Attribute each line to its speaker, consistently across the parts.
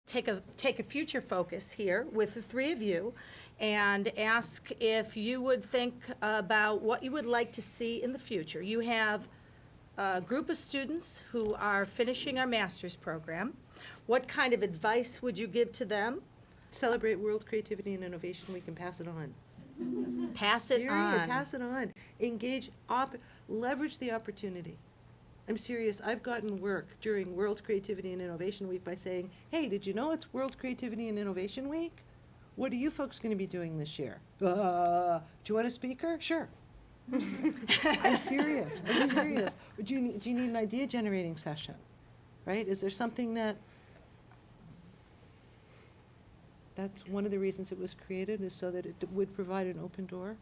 Speaker 1: take a future focus here with the three of you and ask if you would think about what you would like to see in the future. You have a group of students who are finishing our master's program. What kind of advice would you give to them?
Speaker 2: Celebrate World Creativity and Innovation Week and pass it on.
Speaker 1: Pass it on.
Speaker 2: Pass it on. Engage, leverage the opportunity. I'm serious. I've gotten work during World Creativity and Innovation Week by saying, hey, did you know it's World Creativity and Innovation Week? What are you folks going to be doing this year? Do you want a speaker? Sure. I'm serious. I'm serious. Do you need an idea generating session? Right? Is there something that's one of the reasons it was created, is so that it would provide an open door?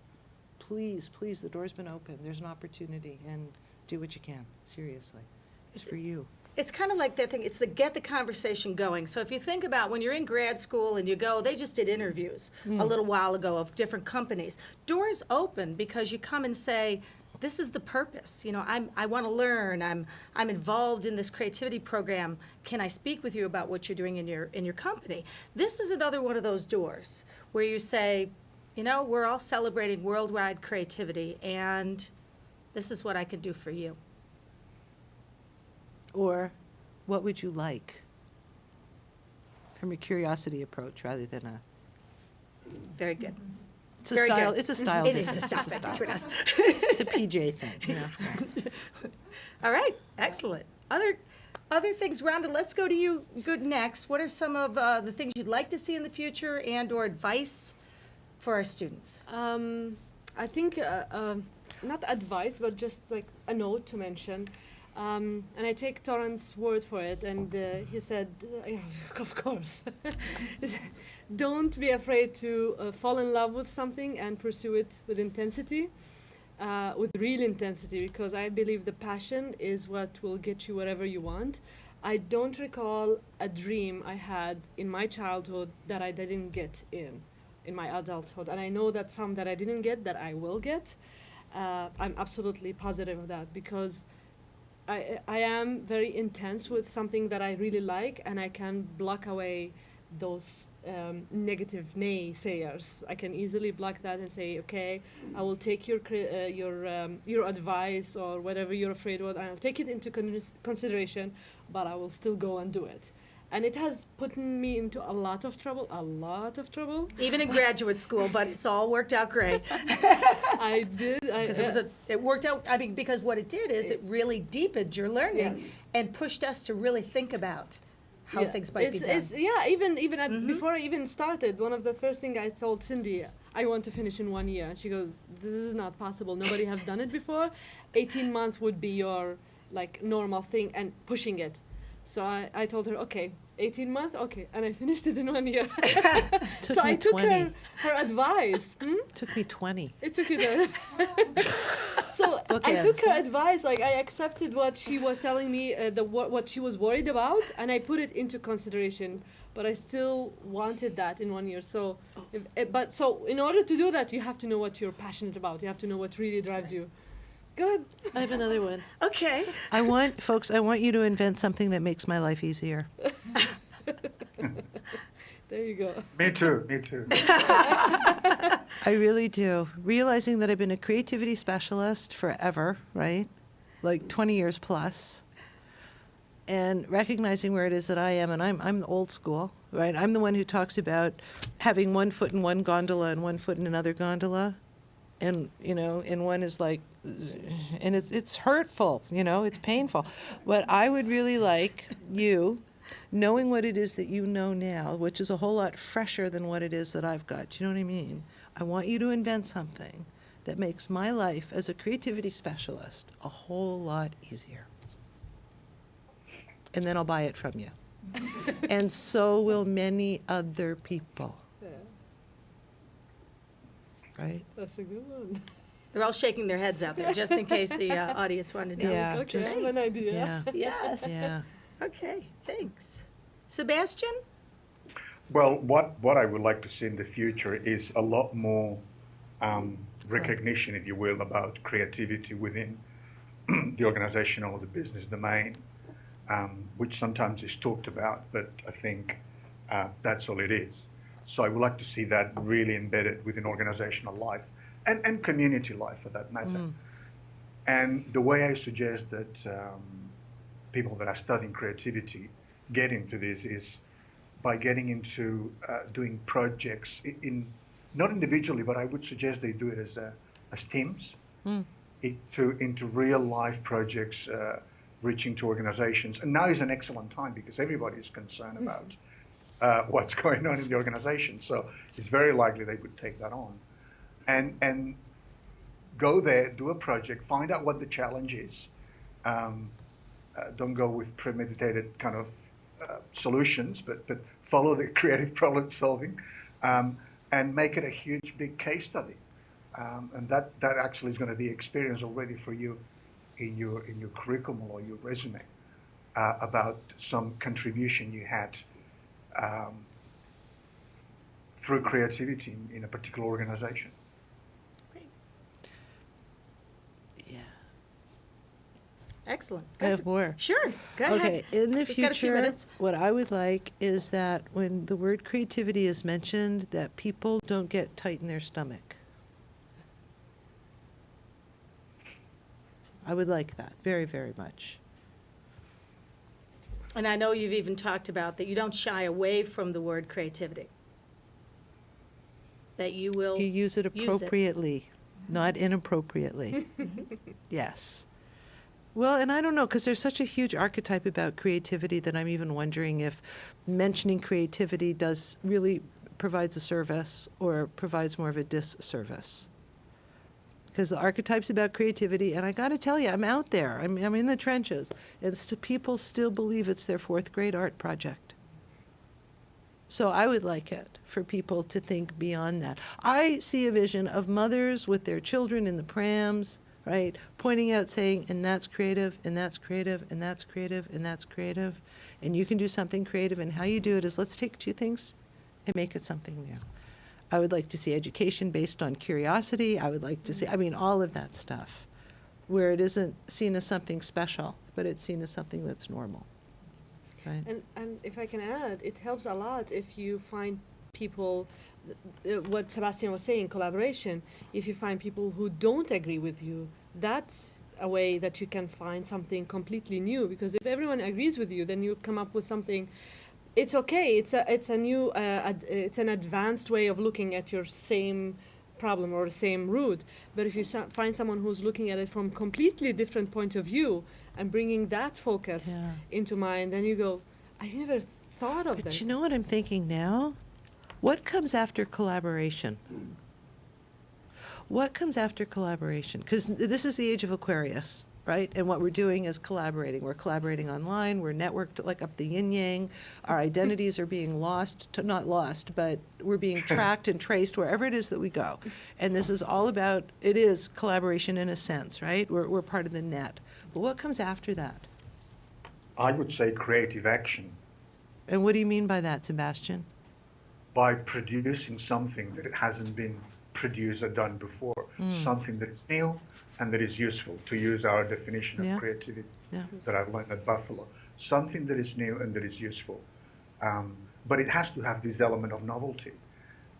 Speaker 2: Please, please, the door's been open. There's an opportunity, and do what you can, seriously. It's for you.
Speaker 1: It's kind of like that thing, it's the get the conversation going. So if you think about when you're in grad school and you go, they just did interviews a little while ago of different companies. Doors open because you come and say, this is the purpose. You know, I want to learn. I'm involved in this creativity program. Can I speak with you about what you're doing in your company? This is another one of those doors where you say, you know, we're all celebrating worldwide creativity, and this is what I can do for you.
Speaker 2: Or, what would you like? From a curiosity approach rather than a...
Speaker 1: Very good.
Speaker 2: It's a
Speaker 1: Very
Speaker 2: style.
Speaker 1: good.
Speaker 2: It's a style.
Speaker 1: It is
Speaker 2: difference.
Speaker 1: a
Speaker 2: It's
Speaker 1: style between us.
Speaker 2: It's a PJ thing. You know?
Speaker 1: All right, excellent. Other things, Rhonda, let's go to you good next. What are some of the things you'd like to see in the future and or advice for our students?
Speaker 3: I think not advice, but just like a note to mention. And I take Torrance' word for it, and he said, of course, don't be afraid to fall in love with something and pursue it with intensity, with real intensity, because I believe the passion is what will get you wherever you want. I don't recall a dream I had in my childhood that I didn't get in my adulthood, and I know that some that I didn't get that I will get. I'm absolutely positive of that, because I am very intense with something that I really like, and I can block away those negative naysayers. I can easily block that and say, okay, I will take your advice or whatever you're afraid of, and I'll take it into consideration, but I will still go and do it. And it has put me into a lot of trouble.
Speaker 1: Even in graduate school, but it's all worked out great.
Speaker 3: I did.
Speaker 1: Because it worked out, I mean, because what it did is it really deepened your learning and pushed us to really think about how things might be done.
Speaker 3: Even before I even started, one of the first things I told Cindy, I want to finish in 1 year. And she goes, this is not possible. Nobody has done it before. 18 months would be your like normal thing, and pushing it. So I told her, okay, 18 months, okay, and I finished it in 1 year. So I took her advice.
Speaker 2: Took me 20.
Speaker 3: It took you there. So I took her advice, like I accepted what she was telling me, what she was worried about, and I put it into consideration. But I still wanted that in 1 year. So, so in order to do that, you have to know what you're passionate about. You have to know what really drives you. Go ahead.
Speaker 2: I have another one.
Speaker 1: Okay.
Speaker 2: I want you to invent something that makes my life easier.
Speaker 3: There you go.
Speaker 4: Me too.
Speaker 2: I really do. Realizing that I've been a creativity specialist forever, right? Like 20 years plus. And recognizing where it is that I am, and I'm the old school, right? I'm the one who talks about having 1 foot in one gondola and 1 foot in another gondola. And, you know, and one is like, and it's hurtful, you know, it's painful. But I would really like you, knowing what it is that you know now, which is a whole lot fresher than what it is that I've got. Do you know what I mean? I want you to invent something that makes my life as a creativity specialist a whole lot easier. And then I'll buy it from you. And so will many other people. Right?
Speaker 3: That's a good one.
Speaker 1: They're all shaking their heads out there, just in case the audience wanted to know.
Speaker 2: Yeah.
Speaker 3: Okay, I have an idea.
Speaker 2: Yeah.
Speaker 1: Yes.
Speaker 2: Yeah.
Speaker 1: Okay, thanks. Sebastian?
Speaker 4: Well, what I would like to see in the future is a lot more recognition, if you will, about creativity within the organization or the business domain, which sometimes is talked about, but I think That's all it is. So I would like to see that really embedded within organizational life and community life for that matter. And the way I suggest that people that are studying creativity get into this is by getting into doing projects not individually, but I would suggest they do it as teams, into real life projects, reaching to organizations. And now is an excellent time because everybody is concerned about what's going on in the organization. So it's very likely they would take that on. And go there, do a project, find out what the challenge is. Don't go with premeditated kind of solutions, but follow the creative problem solving, and make it a huge, big case study. And that actually is going to be experience already for you in your curriculum or your resume about some contribution you had through creativity in a particular organization.
Speaker 2: Yeah.
Speaker 1: Excellent.
Speaker 2: I have more.
Speaker 1: Sure, go ahead.
Speaker 2: Okay, in the
Speaker 1: We've got a few
Speaker 2: future,
Speaker 1: minutes.
Speaker 2: what I would like is that when the word creativity is mentioned, that people don't get tight in their stomach. I would like that very, very much.
Speaker 1: And I know you've even talked about that you don't shy away from the word creativity. That you will
Speaker 2: You use it
Speaker 1: use it.
Speaker 2: appropriately, not inappropriately. Yes. Well, and I don't know, because there's such a huge archetype about creativity that I'm even wondering if mentioning creativity does really provides a service or provides more of a disservice. Because the archetypes about creativity, and I got to tell you, I'm out there. I'm in the trenches. And people still believe it's their fourth grade art project. So I would like it for people to think beyond that. I see a vision of mothers with their children in the prams, right, pointing out, saying, and that's creative, and that's creative, and that's creative, and that's creative. And you can do something creative, and how you do it is let's take two things and make it something new. I would like to see education based on curiosity. I would like to see, all of that stuff, where it isn't seen as something special, but it's seen as something that's normal. Right?
Speaker 3: And if I can add, it helps a lot if you find people, what Sebastian was saying, collaboration. If you find people who don't agree with you, that's a way that you can find something completely new. Because if everyone agrees with you, then you come up with something. It's okay. It's a new. It's an advanced way of looking at your same problem or same root. But if you find someone who's looking at it from completely different point of view and bringing that focus into mind, then you go, I never thought of that.
Speaker 2: But you know what I'm thinking now? What comes after collaboration? What comes after collaboration? Because this is the age of Aquarius, right? And what we're doing is collaborating. We're collaborating online. We're networked like up the yin-yang. Our identities are being not lost, but we're being tracked and traced wherever it is that we go. And this is all about, it is collaboration in a sense, right? We're part of the net. But what comes after that?
Speaker 4: I would say creative action.
Speaker 2: And what do you mean by that, Sebastian?
Speaker 4: By producing something that it hasn't been produced or done before, something that is new and that is useful, to use our definition of creativity that I've learned at Buffalo. Something that is new and that is useful. But it has to have this element of novelty.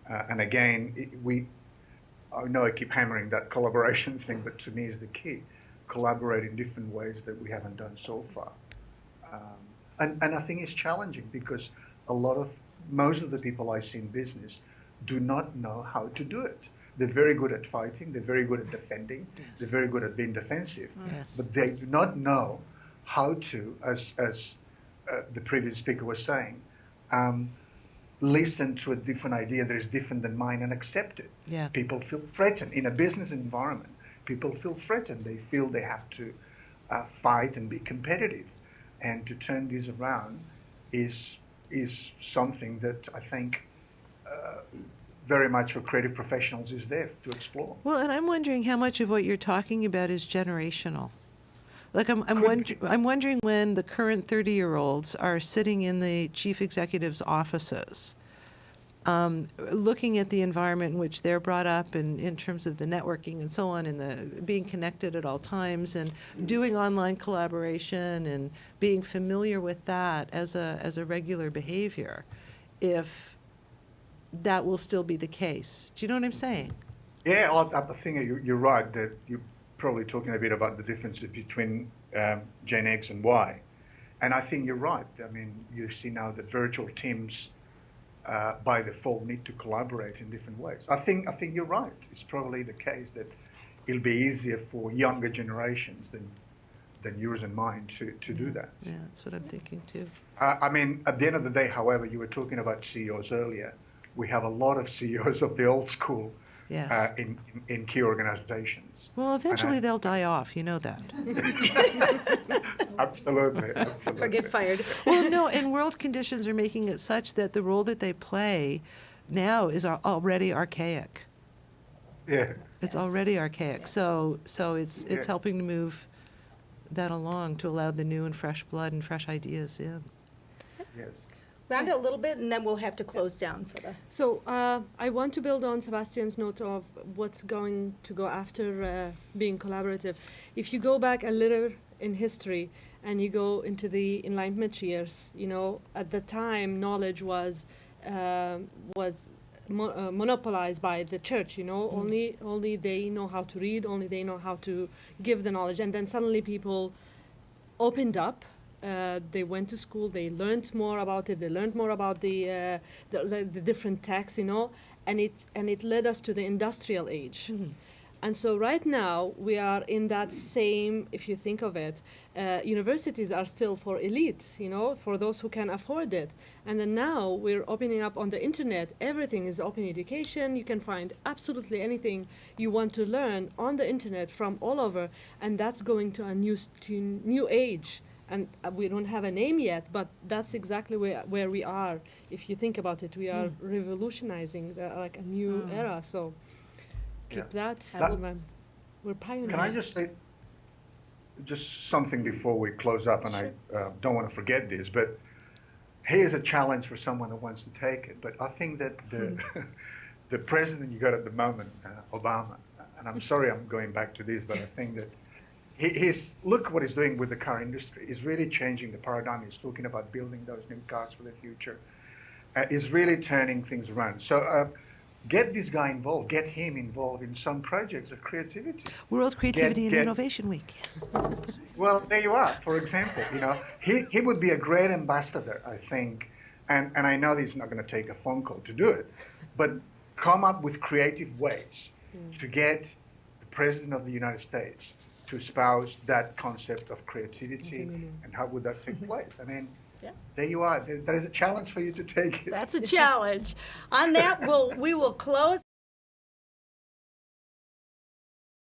Speaker 4: And again, I know I keep hammering that collaboration thing, but to me is the key. Collaborate in different ways that we haven't done so far. And I think it's challenging because most of the people I see in business do not know how to do it. They're very good at fighting, they're very good at defending, they're very good at being defensive, but they do not know how to, as the previous speaker was saying, listen to a different idea that is different than mine and accept it.
Speaker 2: Yeah.
Speaker 4: People feel threatened in a business environment. People feel threatened. They feel they have to fight and be competitive. And to turn this around is something that I think very much for creative professionals is there to explore.
Speaker 2: Well, and I'm wondering how much of what you're talking about is generational. Like I'm wondering when the current 30-year-olds are sitting in the chief executive's offices, looking at the environment in which they're brought up and in terms of the networking and so on, and the being connected at all times and doing online collaboration and being familiar with that as a regular behavior. if that will still be the case. Do you know what I'm saying?
Speaker 4: Yeah, I think you're right that you're probably talking a bit about the differences between Gen X and Y. And I think you're right. I mean, you see now that virtual teams by default need to collaborate in different ways. I think you're right. It's probably the case that it'll be easier for younger generations than yours and mine to do that.
Speaker 2: Yeah, that's what I'm thinking too.
Speaker 4: I mean, at the end of the day, however, you were talking about CEOs earlier. We have a lot of CEOs of the old school
Speaker 2: Yes.
Speaker 4: in key organizations.
Speaker 2: Well, eventually they'll die off. You know that.
Speaker 4: Absolutely.
Speaker 1: Or get fired.
Speaker 2: Well, no, and world conditions are making it such that the role that they play now is already archaic.
Speaker 4: Yeah.
Speaker 2: It's already archaic. So it's
Speaker 4: Yeah.
Speaker 2: helping to move that along to allow the new and fresh blood and fresh ideas in.
Speaker 4: Yes.
Speaker 1: Round it a little bit, and then we'll have to close down for the.
Speaker 3: So I want to build on Sebastian's note of what's going to go after being collaborative. If you go back a little in history and you go into the Enlightenment years, you know, at the time knowledge was monopolized by the church. You know, only they know how to read, only they know how to give the knowledge, and then suddenly people opened up. They went to school. They learned more about it. They learned more about the different texts, you know, and it led us to the industrial age. And so right now we are in that same. If you think of it, universities are still for elite, you know, for those who can afford it. And then now we're opening up on the internet. Everything is open education. You can find absolutely anything you want to learn on the internet from all over, and that's going to a new age. And we don't have a name yet, but that's exactly where we are. If you think about it, we are revolutionizing like a new era. So keep that. We're pioneers.
Speaker 4: Can I just say just something before we close up? And I don't want to forget this, but here's a challenge for someone who wants to take it. But I think that the president you got at the moment, Obama, and I'm sorry I'm going back to this, but I think that look what he's doing with the car industry. He's really changing the paradigm. He's talking about building those new cars for the future. He's really turning things around. So get this guy involved. Get him involved in some projects of creativity.
Speaker 2: World Creativity and Innovation Week. Yes.
Speaker 4: Well, there you are. For example, you know, he would be a great ambassador, I think. And I know he's not going to take a phone call to do it, but come up with creative ways to get the President of the United States to espouse that concept of creativity, and how would that take place? I mean, there you are. There is a challenge for you to take it.
Speaker 1: That's a challenge. On that, we will close.